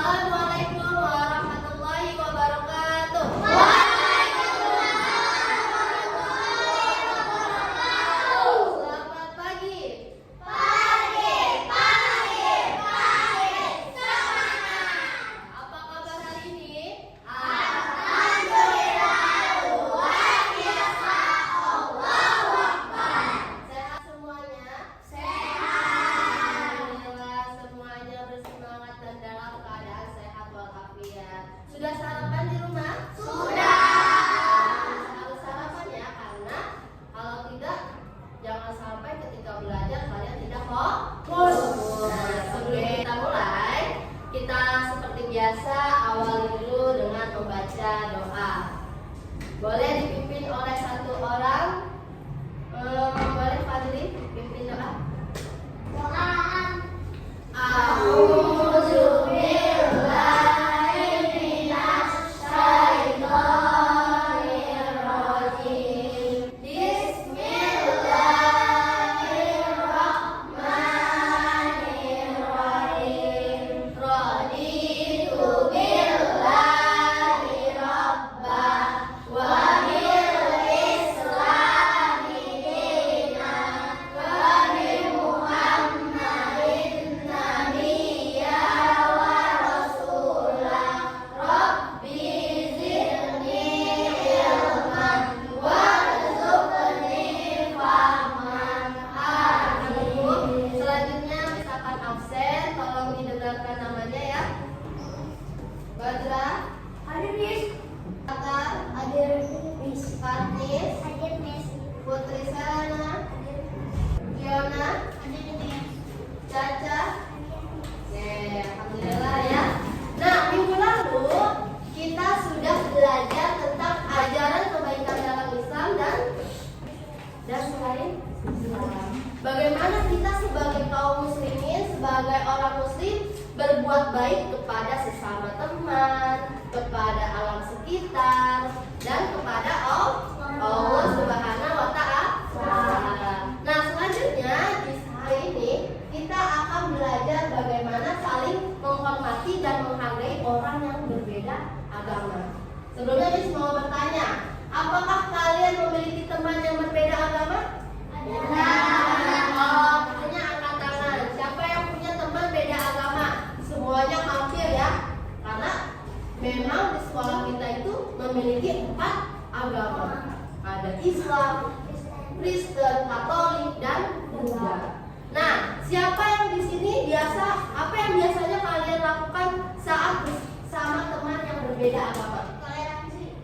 Assalamualaikum warahmatullahi wabarakatuh. Selamat pagi. Apa kabar hari ini? Sehat semuanya? Alhamdulillah, semuanya bersemangat dan dalam keadaan sehat walafiat. Sudah sarapan di rumah? Harus sarapan ya, karena kalau tidak, jangan sampai ketika belajar kalian tidak fokus. Nah, sebelum kita mulai, kita seperti biasa awali dulu dengan membaca doa. Boleh dipimpin oleh satu orang. Boleh Fadli pimpin doa. A'udzu billahi minasy syaithanir rajim. Bismillahirrahmanirrahim. Raditu billahi rabba wa bil islami dinan wa bi Muhammadin nabiyya wa rasulah. Rabbi zidni ilman warzuqni fahman. Amin. Selanjutnya misalkan absen, tolong didengarkan namanya ya. Badra, Kata, Kartis, Putri Sarana, Fiona, Caca. Alhamdulillah ya. Nah, minggu lalu kita sudah belajar tentang ajaran kebaikan dalam Islam dan selain Islam. Bagaimana kita sebagai kaum muslimin, sebagai orang muslim berbuat baik kepada sesama teman, kepada alam sekitar, dan kepada Allah Subhanahu wa Ta'ala. Nah, selanjutnya di hari ini kita akan belajar bagaimana saling menghormati dan menghargai orang yang berbeda agama. Sebelumnya Miss mau bertanya, apakah kalian memiliki teman yang berbeda agama? Punya, angkat tangan. Siapa yang punya teman beda agama? Semuanya hampir ya, karena memang di sekolah kita itu memiliki 4 agama. Ada Islam, Kristen, Katolik, dan Buddha. Nah, siapa yang di sini apa yang biasanya kalian lakukan saat bersama teman yang berbeda agama? Toleransi.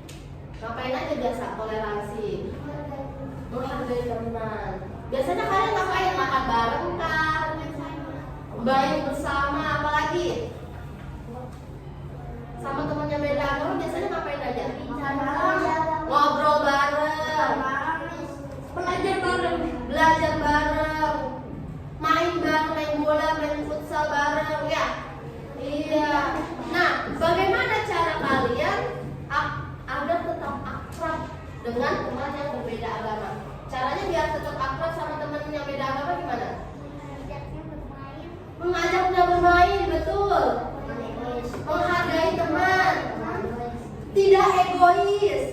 Ngapain aja biasa? Toleransi. Menghargai teman. Biasanya kalian ngapain? Makan bareng kah? Baik bersama, apalagi? Sama teman yang beda agama biasanya ngapain aja? Ngobrol bareng, belajar bareng, main bareng, main bola, main futsal bareng ya. Iya. Nah, bagaimana cara kalian agar tetap akrab dengan teman yang berbeda agama? Caranya biar tetap akrab sama teman yang beda agama gimana? Mengajaknya bermain, betul. Menghargai teman, tidak egois,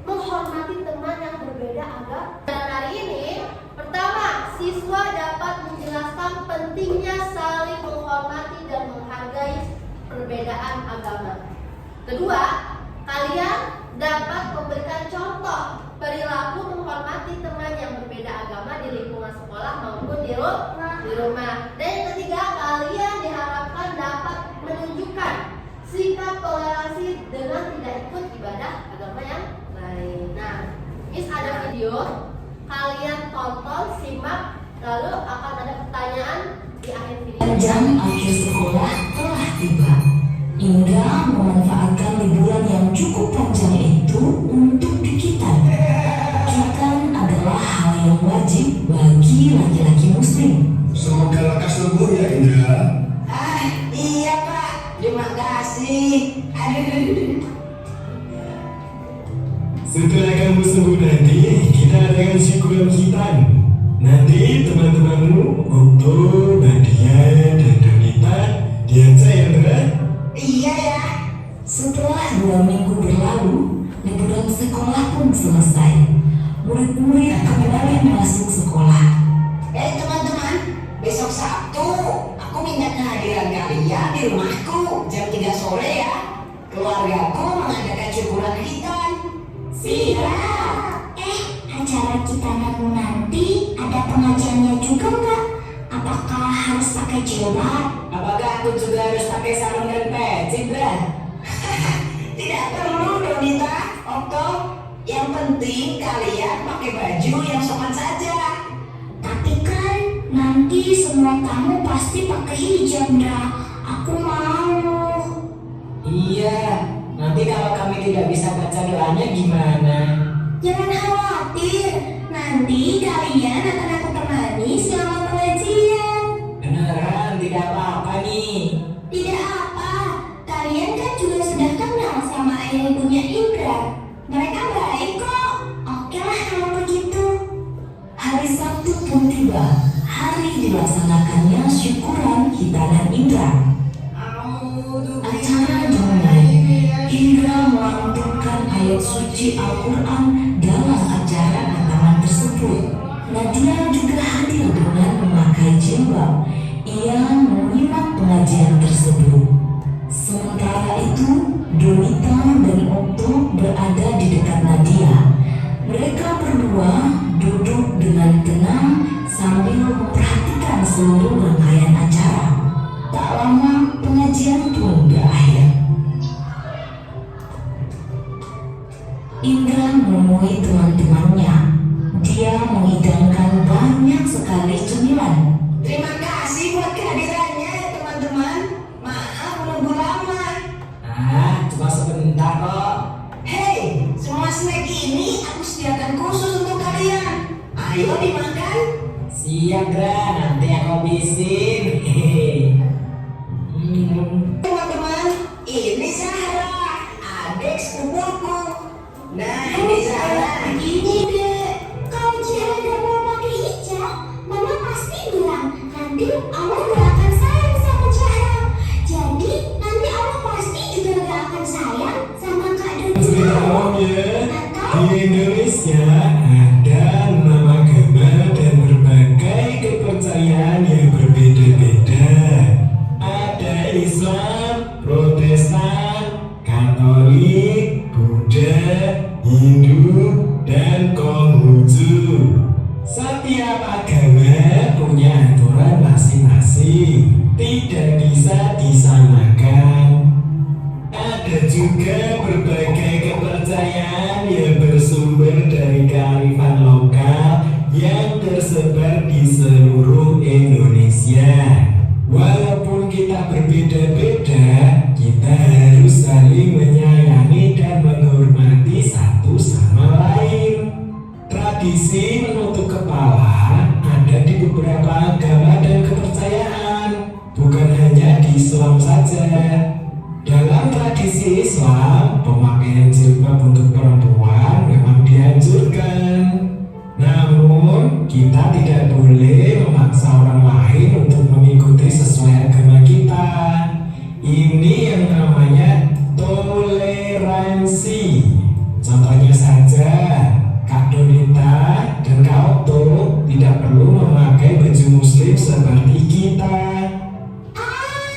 menghormati teman yang berbeda agama. Dan hari ini, pertama, siswa dapat menjelaskan pentingnya saling menghormati dan menghargai perbedaan agama. Kedua, kalian dapat memberikan contoh perilaku menghormati teman yang berbeda agama di lingkungan sekolah maupun di rumah. Dan yang ketiga, kalian diharapkan dapat menunjukkan sikap toleransi dengan tidak ikut ibadah agama yang lain. Nah, Miss ada video, kalian tonton, simak, lalu akan ada pertanyaan di akhir video. Jam akhir sekolah telah tiba. Hingga memanfaatkan liburan yang cukup panjang itu untuk pikitan. Pikitan adalah hal yang wajib bagi laki-laki muslim. Semoga lekas sembuh ya Indra. Iya Pak, terima kasih. Setelah kamu sembuh nanti, kita adakan syukuran khitan. Nanti teman-temanmu, Okto, Nadia, dan Donita diajak Setelah 2 minggu berlalu, liburan sekolah pun selesai. Murid-murid kembali masuk sekolah. Teman-teman, besok Sabtu aku minta kehadiran kalian di rumahku jam 3 sore ya. Keluargaku mengadakan syukuran hitam. Siap. Acara kita nanti ada pengajiannya juga nggak? Apakah harus pakai jilbab? Apakah aku juga harus pakai sarung dan peci, Bran? Tidak perlu, Donita, Okto. Yang penting kalian pakai baju yang sopan saja. Tapi kan nanti semua tamu pasti pakai hijab, Ndra. Aku mau. Iya, nanti kalau kami tidak bisa baca doanya gimana? Jangan khawatir, nanti kalian akan aku temani selama pengajian. Beneran tidak apa-apa nih. Tidak apa, kalian kan juga sudah kenal sama ayah ibunya Indra. Mereka baik kok. Oke lah kalau begitu. Hari Sabtu pun tiba. Hari dilaksanakannya syukuran Hitanan Indra. Acara dimulai. Indra melantunkan ayat suci Al-Quran dalam acara hataman tersebut. Nadia juga hadir dengan memakai jilbab. Ia menyimak pengajian tersebut. Sementara itu, Donita dan Okto berada di dekat Nadia. Mereka berdua duduk dengan tenang sambil memperhatikan seluruh rangkaian acara. Tak lama pengajian pun berakhir. Indra menemui teman-temannya. Dia menghidangkan banyak sekali cemilan. Terima kasih buat kehadirannya ya teman-teman. Maaf menunggu lama. Cuma sebentar kok. Hei, semua snack ini aku sediakan khusus untuk kalian. Ayo dimakan. Siap, Gra. Nanti aku habisin. Teman-teman, ini Zahra, adik sepupuku. Nah, ini Zahra. Ini deh, kalau Zahra gak mau pakai hijab, Mama pasti bilang nanti Allah gak akan sayang sama Zahra. Jadi nanti Allah pasti juga gak akan sayang sama Kak dan Zahra. Di Indonesia ada 6 agama dan berbagai kepercayaan yang berbeda-beda. Ada Islam, Protestan, Katolik, Buddha, Hindu, dan Konghucu. Setiap agama punya aturan masing-masing, tidak bisa disamakan. Ada juga berbagai kepercayaan yang bersumber dari kearifan lokal yang tersebar di seluruh Indonesia. Walaupun kita berbeda-beda, kita harus saling menyayangi dan menghormati satu sama lain. Tradisi menutup kepala ada di beberapa agama dan kepercayaan, bukan hanya di Islam saja. Dalam tradisi Islam, pemakaian jilbab untuk perempuan memang dianjurkan. Namun, kita tidak boleh memaksa orang lain untuk mengikuti sesuai agama kita. Ini yang namanya toleransi. Contohnya saja, Kak Donita dan Kak Okto tidak perlu memakai baju muslim seperti kita.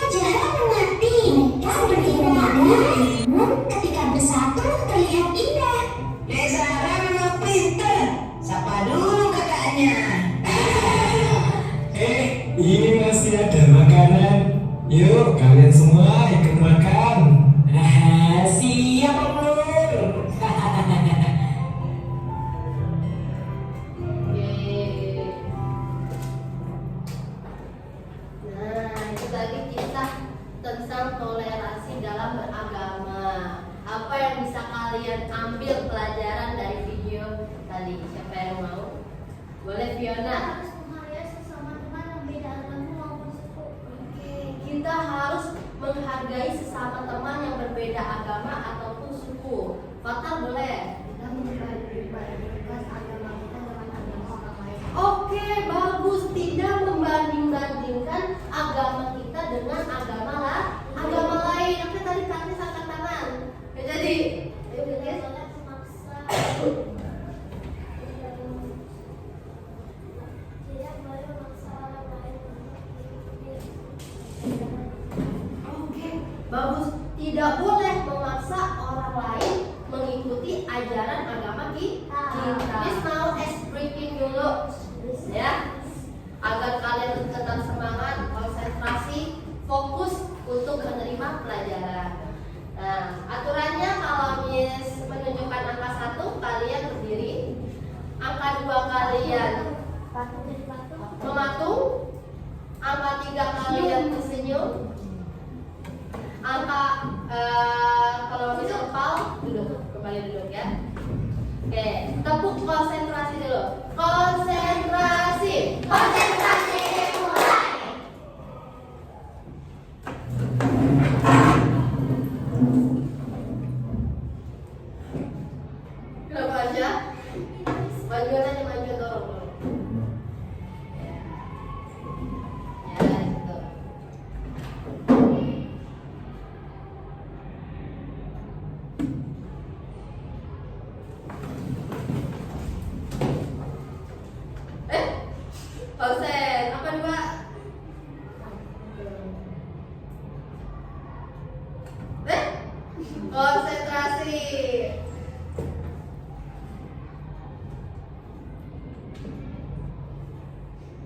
Zahra mengerti, mereka berbeda-beda, namun ketika bersatu terlihat indah. Dek Zahra memang pinter. Sapa dulu kakaknya. Ini masih ada makanan. Yuk, kalian semua ikut makan. Siap, Om Nur. Yeay. Nah, itu tadi kisah tentang toleransi dalam beragama. Apa yang bisa kalian ambil pelajaran dari video tadi? Siapa yang mau? Boleh Fiona. Harus menghargai sesama teman yang beda agama maupun suku. Kita harus menghargai sesama teman yang berbeda agama ataupun suku. Fatal boleh. Kita membandingkan agama kita dengan agama orang lain. Oke, bagus. Tidak membanding-bandingkan agama kita dengan agama lain. Oke, tadi kaki angkat tangan. Tidak boleh memaksa orang lain mengikuti ajaran agama kita. Please now breaking dulu, ya, agar kalian tetap semangat, konsentrasi, fokus untuk menerima pelajaran. Nah, aturannya kalau Miss menunjukkan angka 1, kalian berdiri. Angka 2 kalian mematung. Angka 3 kalian tersenyum. Angka kalau Miss Opal duduk, kembali duduk ya. Oke, tepuk konsentrasi dulu. Konsentrasi. Konsentrasi mulai. Belum aja. Majuan aja, majuan dorong dulu. Ya, gitu. Konsen, apa nih Pak? Konsentrasi.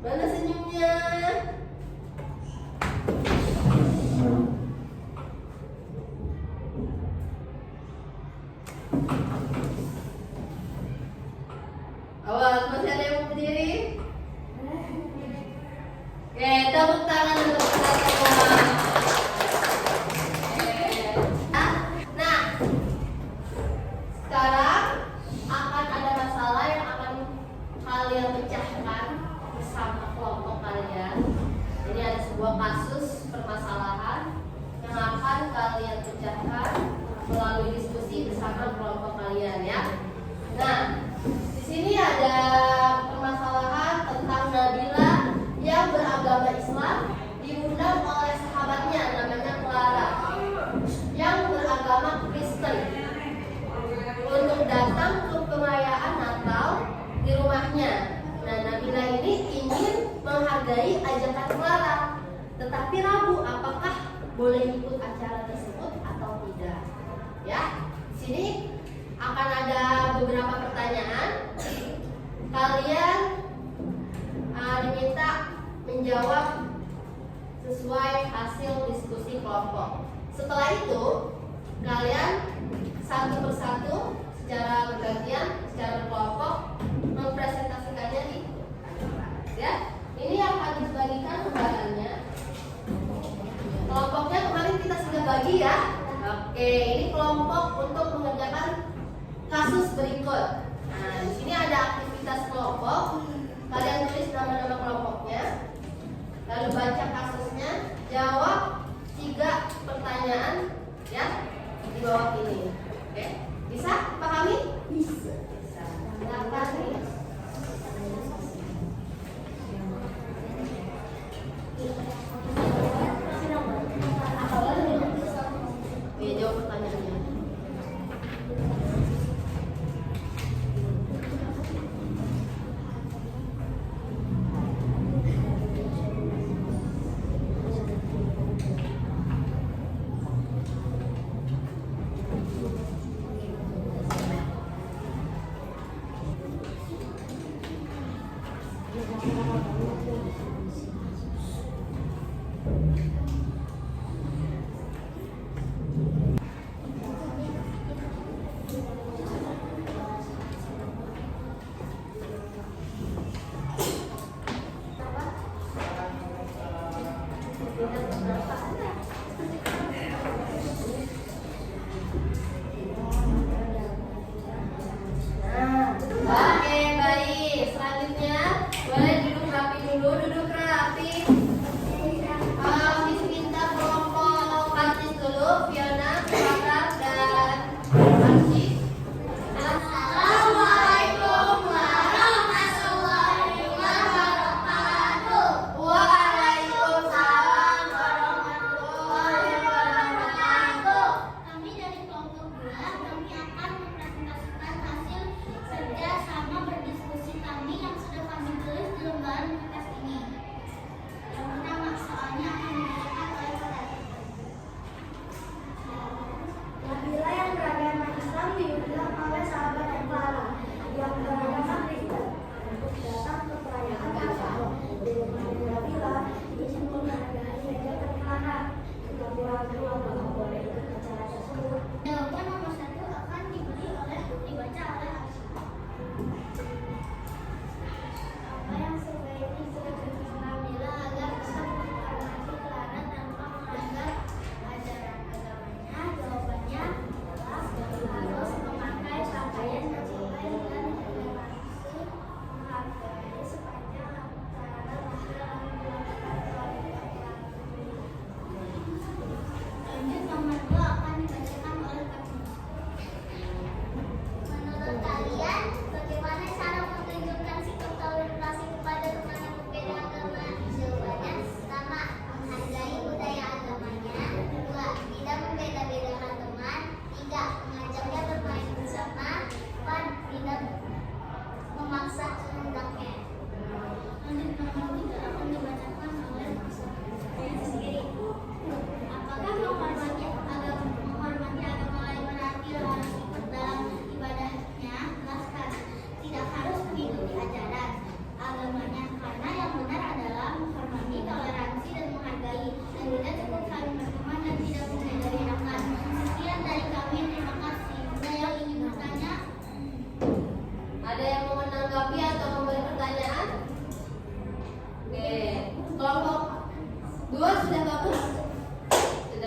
Mana senyumnya? Awas, masih ada yang mau berdiri? Oke, tepuk tangan untuk kita semua. Nah, sekarang akan ada masalah yang akan kalian pecahkan bersama kelompok kalian. Ini ada sebuah kasus permasalahan yang akan kalian pecahkan melalui diskusi bersama kelompok kalian ya. Nah, di sini ada permasalahan tentang Nabila yang beragama Islam diundang oleh sahabatnya namanya Clara yang beragama Kristen untuk datang ke perayaan Natal di rumahnya. Nah, Nabila ini ingin menghargai ajakan Clara, tetapi ragu apakah boleh ikut acara tersebut atau tidak. Ya, sini akan ada beberapa pertanyaan. Kalian diminta menjawab sesuai hasil diskusi kelompok. Setelah itu, kalian satu persatu secara bergantian, secara berkelompok mempresentasikannya di ya. Ini yang akan dibagikan undangannya. Kelompoknya kemarin kita sudah bagi ya. Oke, ini kelompok untuk mengerjakan kasus berikut. Nah, di sini ada aktivitas kelompok. Kalian tulis nama-nama kelompoknya, lalu baca kasusnya, jawab 3 pertanyaan ya di bawah ini. Oke, bisa pahami? Bisa. Silakan nih. Oke, jawab pertanyaannya.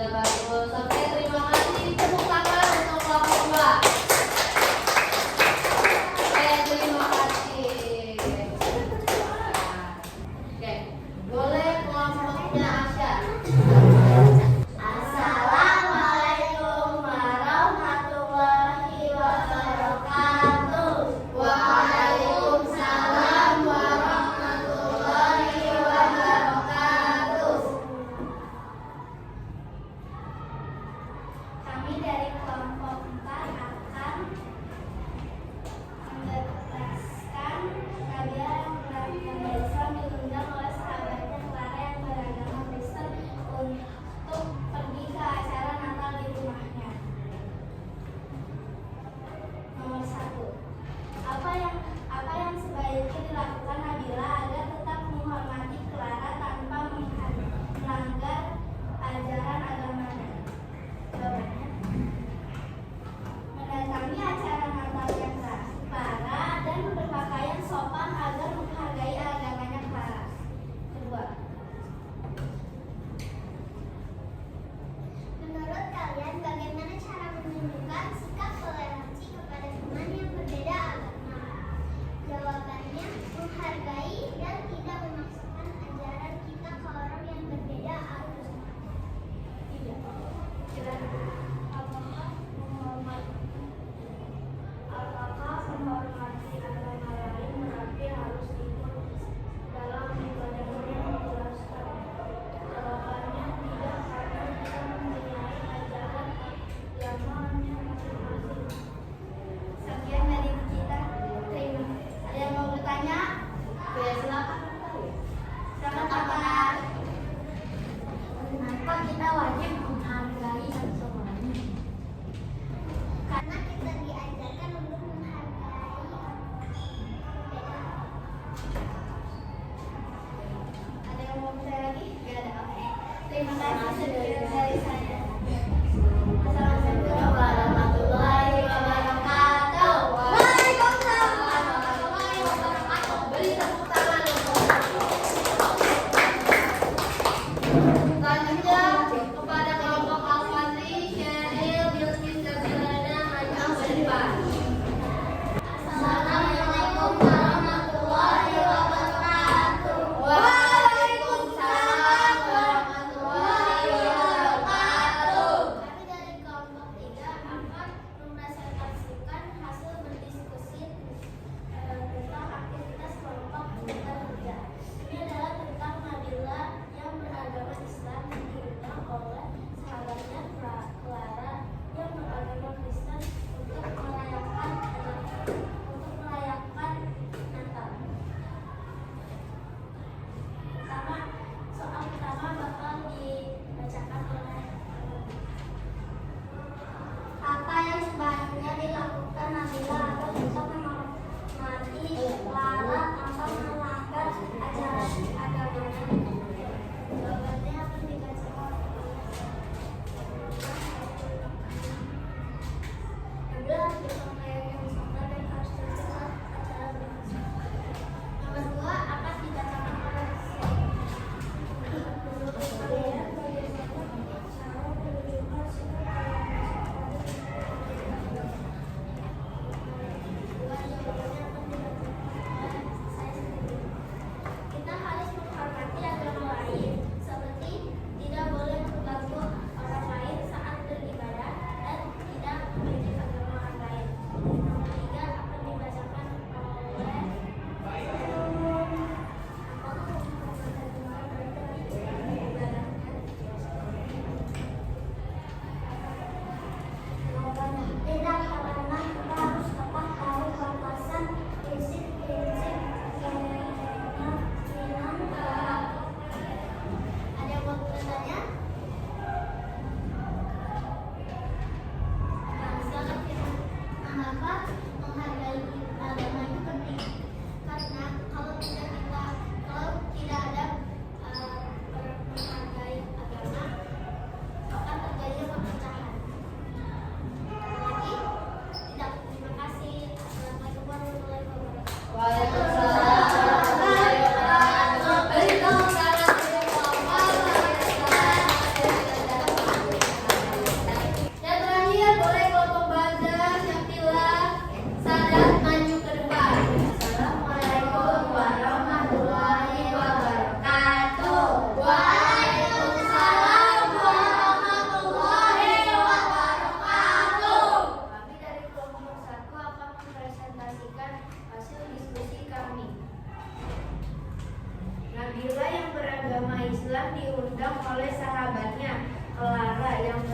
Sudah bagus. Oke, terima kasih. Tepuk tangan untuk kelompok 2. Oke, terima kasih. Oke, boleh kelompoknya Asya. Assalamualaikum warahmatullahi wabarakatuh. Waalaikumsalam warahmatullahi wabarakatuh.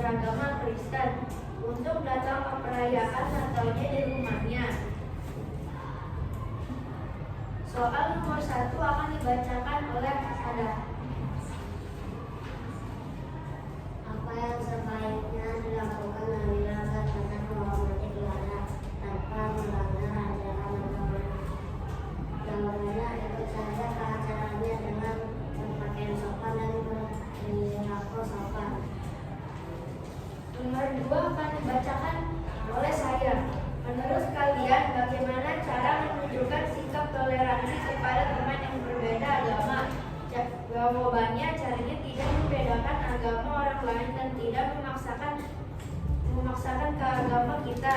beragama Kristen untuk datang ke perayaan Natalnya di rumahnya. Soal nomor 1 akan dibacakan oleh Asada. Apa yang sebaiknya dilakukan Nabila agar tetap menghormati keluarga tanpa melanggar ajaran agama? Jawabannya, ikut saja ke acaranya dengan berpakaian sopan dan berperilaku sopan. Nomor 2 akan dibacakan oleh saya. Menurut kalian, bagaimana cara menunjukkan sikap toleransi kepada teman yang berbeda agama? Jawabannya, caranya tidak membedakan agama orang lain dan tidak memaksakan ke agama kita.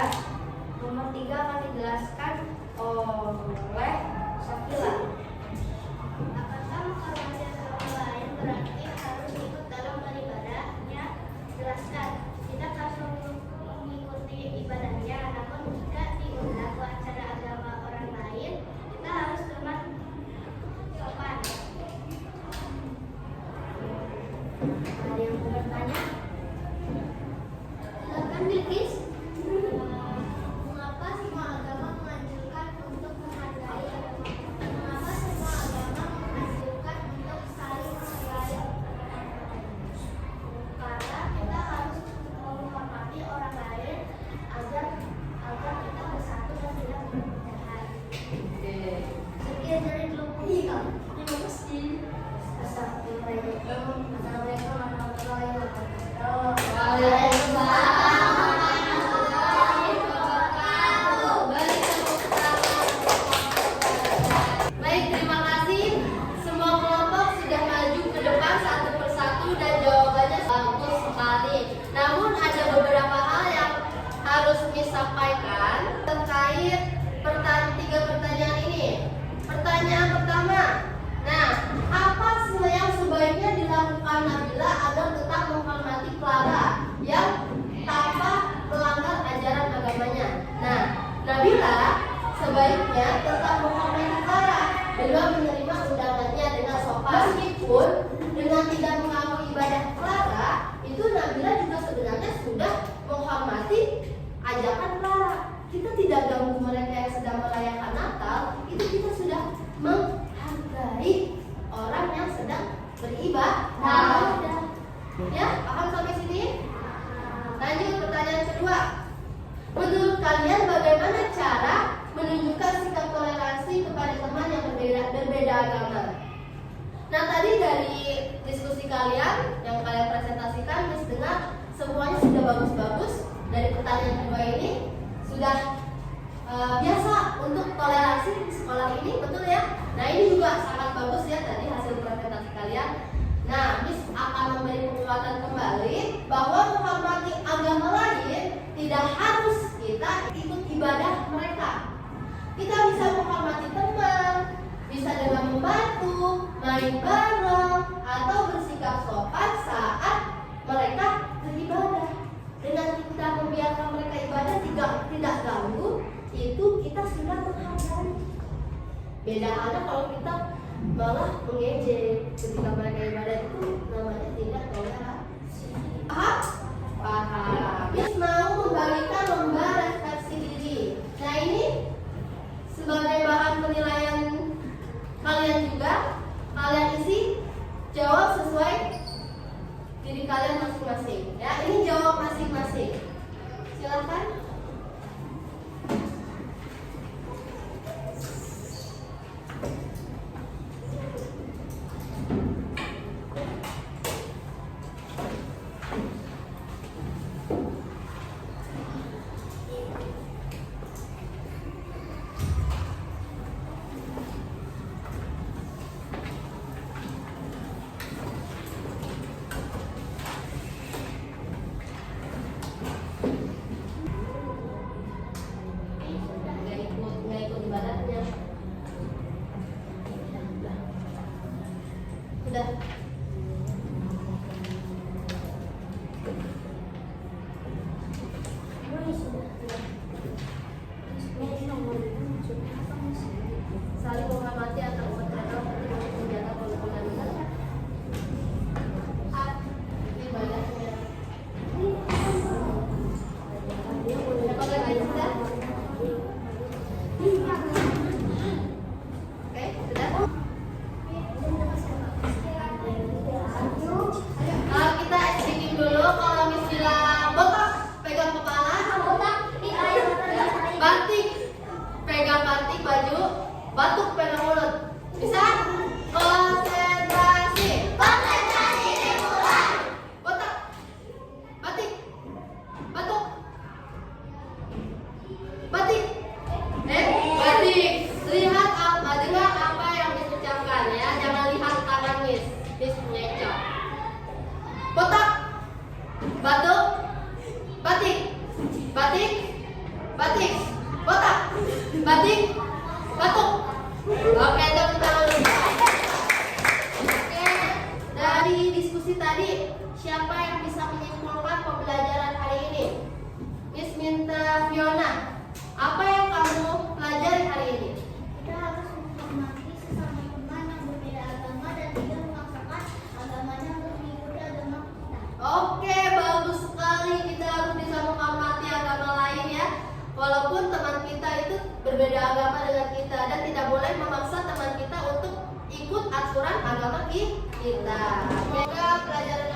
Nomor 3 akan dijelaskan oleh Syakila. Apakah menghormati agama lain berarti harus ikut dalam beribadahnya? Jelaskan. Kita harus mengikuti ibadahnya, namun jika diundang ke acara agama orang lain, kita harus hormat sopan. Ada yang mau bertanya? Silakan Bilqis. Mengapa semua agama menganjurkan untuk menghargai agama? Mengapa semua agama menganjurkan untuk saling menghargai? Karena kita harus menghormati orang lain agar kita bersatu dan tidak berpecahan. Sekian dari kelompok kita. Terima kasih. Assalamualaikum warahmatullahi wabarakatuh. Waalaikumsalam warahmatullahi wabarakatuh. Baik, terima kasih. Semua kelompok sudah maju ke depan satu persatu dan jawabannya bagus sekali. Namun ada beberapa hal yang harus disampaikan terkait 3 pertanyaan ini. Pertanyaan pertama, apa yang sebaiknya dilakukan Nabila agar tetap menghormati Clara yang tanpa melanggar ajaran agamanya? Nabila sebaiknya tetap menghormati Clara dengan menerima undangannya dengan sopan. Meskipun dengan tidak mengaku ibadah Clara, itu Nabila juga sebenarnya sudah menghormati ajakan Clara. Kita tidak ganggu mereka yang sedang merayakan Natal, itu kita sudah menghargai orang yang sedang beribadah. Ya, paham sampai sini? Lanjut pertanyaan kedua. Menurut kalian bagaimana cara menunjukkan sikap toleransi kepada teman yang berbeda agama? Tadi dari diskusi kalian yang kalian presentasikan, Miss dengar semuanya sudah bagus-bagus. Dari pertanyaan kedua ini sudah biasa untuk toleransi di sekolah ini, betul ya? Ini juga sangat bagus ya tadi hasil presentasi kalian. Miss akan memberi penguatan kembali bahwa menghormati agama lain tidak harus kita ikut ibadah mereka. Kita bisa menghormati teman, bisa dengan membantu, main bareng, atau bersikap sopan saat mereka beribadah. Dengan kita membiarkan mereka ibadah tidak ganggu, itu kita sudah menghargai. Beda halnya kalau kita malah mengejek ketika mereka ibadah, itu namanya tidak toleransi. Paham? Miss mau membagikan lomba refleksi diri. Ini sebagai bahan penilaian kalian juga, kalian isi jawab sesuai diri kalian masing-masing. Ya, ini jawab masing-masing. Silakan. Batuk pegang mulut. Bisa? Konsentrasi. Konsentrasi dimulai. Botak. Batik. Batuk. Batik. Batik. Lihat apa, dengar apa yang diucapkan ya. Jangan lihat tangan Miss. Miss ngecap. Botak. Batuk. Batik. Batik. Batik. Botak. Batik. Batuk. Oke, tepuk tangan. Oke, dari diskusi tadi, siapa yang bisa menyimpulkan pembelajaran hari ini? Miss minta Fiona, apa yang kamu pelajari hari ini? Kita harus menghormati sesama teman yang berbeda agama dan tidak memaksakan agamanya untuk mengikuti agama kita. Oke, bagus sekali. Kita harus bisa menghormati agama lain ya. Walaupun teman kita itu berbeda agama dengan kita, dan tidak boleh memaksa teman kita untuk ikut aturan agama kita. Semoga pelajaran